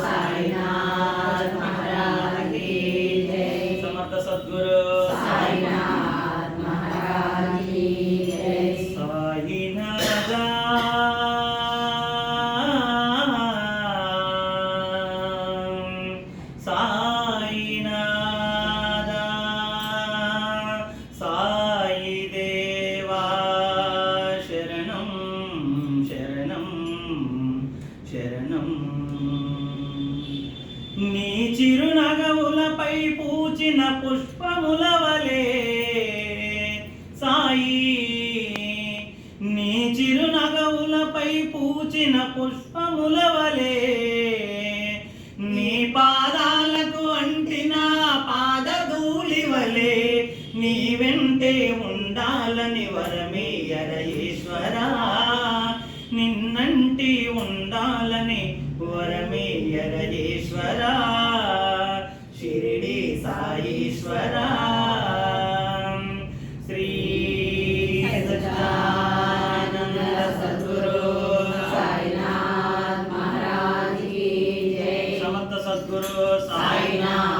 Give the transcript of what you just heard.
साईनाथ महाराज की जय। समर्थ सद्गुरु साईनाथ महाराज की जय। साईनाथा साईनाथा साई देवा शरणं शरणं शरणं నీ చిరునగవులపై పూచిన పుష్పముల వలె సాయి నీ చిరునగవులపై పూచిన పుష్పముల వలె నీ పాదాలకు అంటిన పాదధూళి వలె నీ వెంటే ఉండాలని వరమేయర ఈశ్వరా నిన్నంటి ఉండాలని వరమేయర ఈశ్వరా షిరిడి సాయీశ్వరా శ్రీ सच्चिदानंद सद्गुरु साईनाथ महाराज की जय। समर्थ सद्गुरु साईनाथ